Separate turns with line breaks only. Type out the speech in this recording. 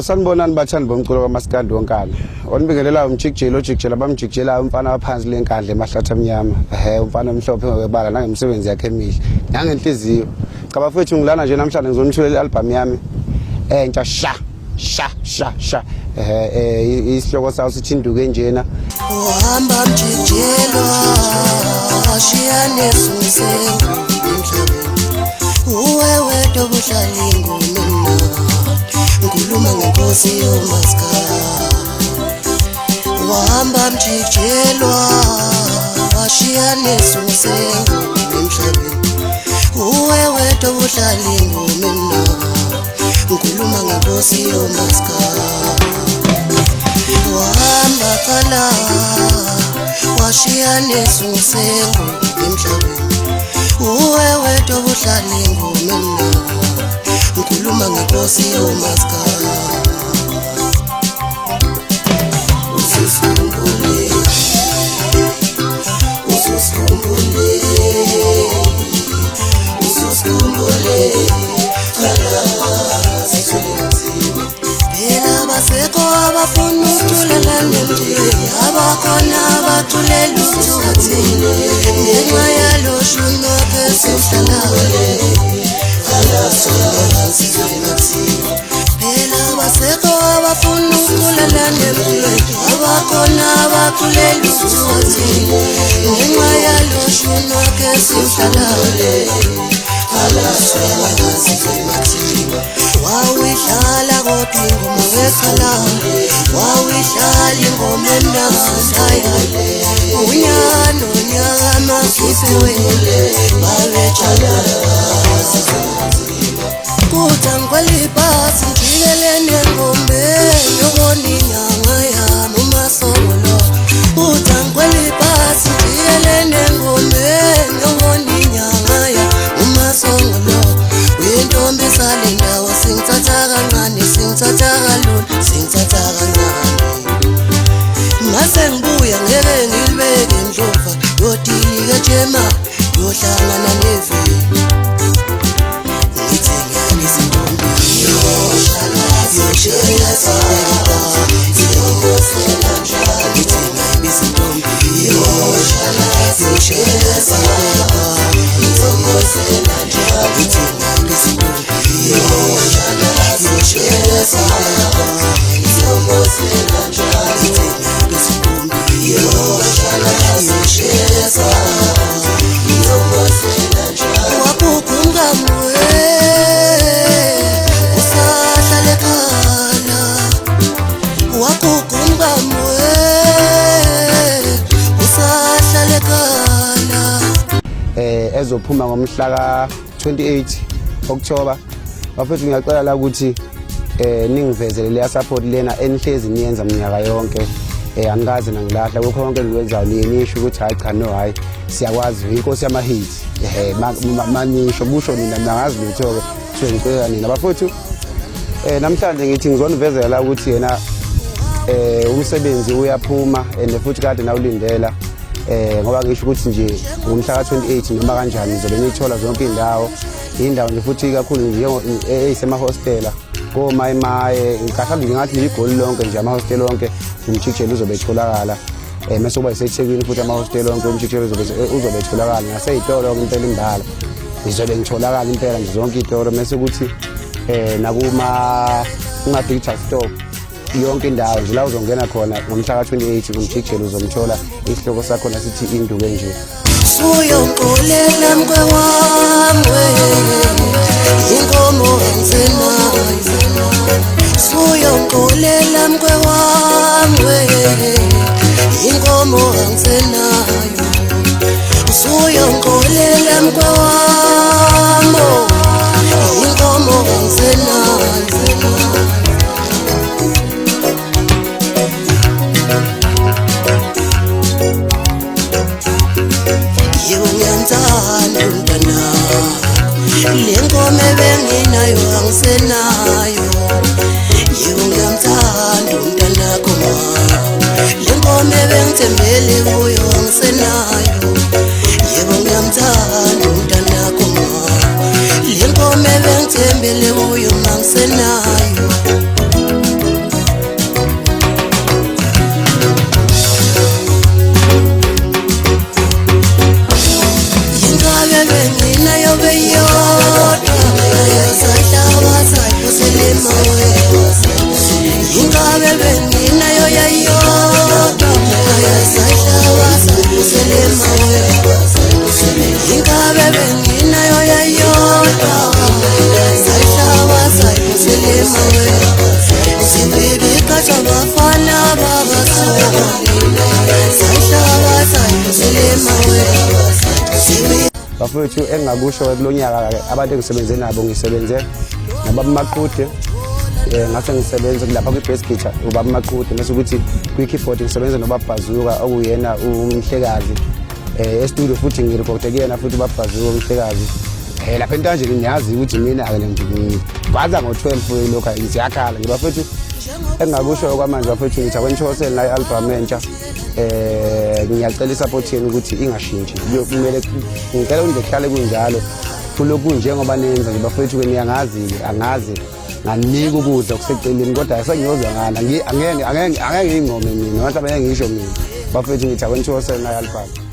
Sanibonani bathandi bomculo kaMaskandi wonkana. Onibingelela umjikijelo abamjikijela umfana waphansi lenkandla emahlathi amnyama. Umfana omhlophe ngokubala nangemsebenzi yakhe emihle. Nangenhliziyo. Cha bafethu ngilana nje namhlanje ngizonithulela i-album yami entsha sha. Isihloko sawo sithi induke njena.
Uhamba mjikijelwa ashiyane susengu emhlabeni. Uwewe tobuhlala ingomena. Ngikhuluma ngenkosi yomaskandi. Wahamba mjikijelwa washiyane susengu emhlabeni. Uwewe tobuhlala ingomena. Ngikhuluma ngenkosi yomaskandi. Wahamba kala washiyane susengu emhlabeni. Uwewe tobuhlala ingomena. Ngikhuluma ngenkosi yomaskandi. Ususikhumbule phela basekho abafuna ukuthula nemthweni. Abakhona abathulela uthukathile ngenxa yalo shuno kesihlalayo. Phela basekho abafuna ukuthula nemthweni. Abakhona abathulela uthukathile ngenxa yalo shuno kesihlalayo. Wawihlala kodwa ingoma wekhalala. Wawihlala ingoma emnandaya. Unyano nyama kisiwele babejabula. Kuta ngwalibasi ngikelene ngomeni yobona inyanga yami umasongolo. Kuta ngwalibasi ngikelene ngomeni yobona inyanga yami umasongolo. Uyintombi sale ndawo singithatha kancane singithatha kalula singithatha kancane. Mase ngibuya ngeke ngilibeke ndlova yodilika jema yohlangana nevini. Ngithi ngiyabiza intombi yoshela saka ngiyobosela njalo. Ngithi ngiyabiza intombi yoshela saka ngiyobosela njalo. Ngithi ngiyabiza intombi yoshela saka ngiyobosela njalo. Ngithi ngiyabiza intombi yoshela saka ngiyobosela njalo. Wabuka umngani usahla lekhala
ezophuma ngomhla ka 28 October. Bafethu ngiyacela la ukuthi ningivezele leya support lena enihlezi niyenza minyaka yonke. Angikaze nangilahla kokho konke engikwenzayo niyenisho ukuthi hayi cha no hayi siyakwazi inkosi yama hits manisho busho nina nangazi lutho ke so ngicela nina bafethu namhlanje ngithi ngizonivezela la ukuthi yena umsebenzi uyaphuma and futhi kade nawulindela ngoba ngisho ukuthi nje ngomhla ka 28 noma kanjani nizobe nithola zonke indawo nje futhi kakhulu nje eyisema hostela ko mayimaye ngikahamba ngingathi nje igoli lonke nje ama hostel onke umjikjelo uzobe etholakala mase kuba iseThekwini futhi ama hostel onke umjikjelo uzobe etholakala naseyitolo impela imbala izobe ngitholakala impela nje zonke itolo mase kuthi nakuma digital store yonke indawo nje la uzongena khona ngomhla ka 28 umjikjelo uzomthola isihloko sakho nasithi induku nje
Suyonkolela mkwewami inkomo angsenayo Suyonkolela mkwewami inkomo angsenayo Suyonkolela mkwewami inkomo angsenayo Lenkomo ebenginayo angisenayo Yebo ngiyamthanda umntanakho Lenkomo ebengithembele kuyo angisenayo Yebo ngiyamthanda umntanakho Lenkomo ebengithembele kuyo angisenayo
bafethu engakusho kulonyaka abantu engisebenze nabo ngisebenze nababa Maqhude ngase ngisebenze lapha kwi-Best Kitchen ubaba Maqhude mase ukuthi kwi-keyboard ngisebenza nobaba Bhazuka okuyena umhlekazi e-studio futhi ngirekhode kuyena futhi ubaba Bhazuka umhlekazi lapha entanje ngiyazi ukuthi mina ake ngikwaza ngo12 lokho ngiyakhala ngibafethu engakusho kwamanje bafethu ngithi akwenchosela la i-album entsha ngiyacela isupport yenu ukuthi ingashintshi kumele ngicela nje kuhlale kunjalo kulokhu njengoba nenza nje bafethu ke niyangazi angazi nganika ukudla kuseceleni kodwa asengiyozwa ngana angeke ingqome mina wathi abanye ngisho mina bafethu ngithi akwenchosela la i-album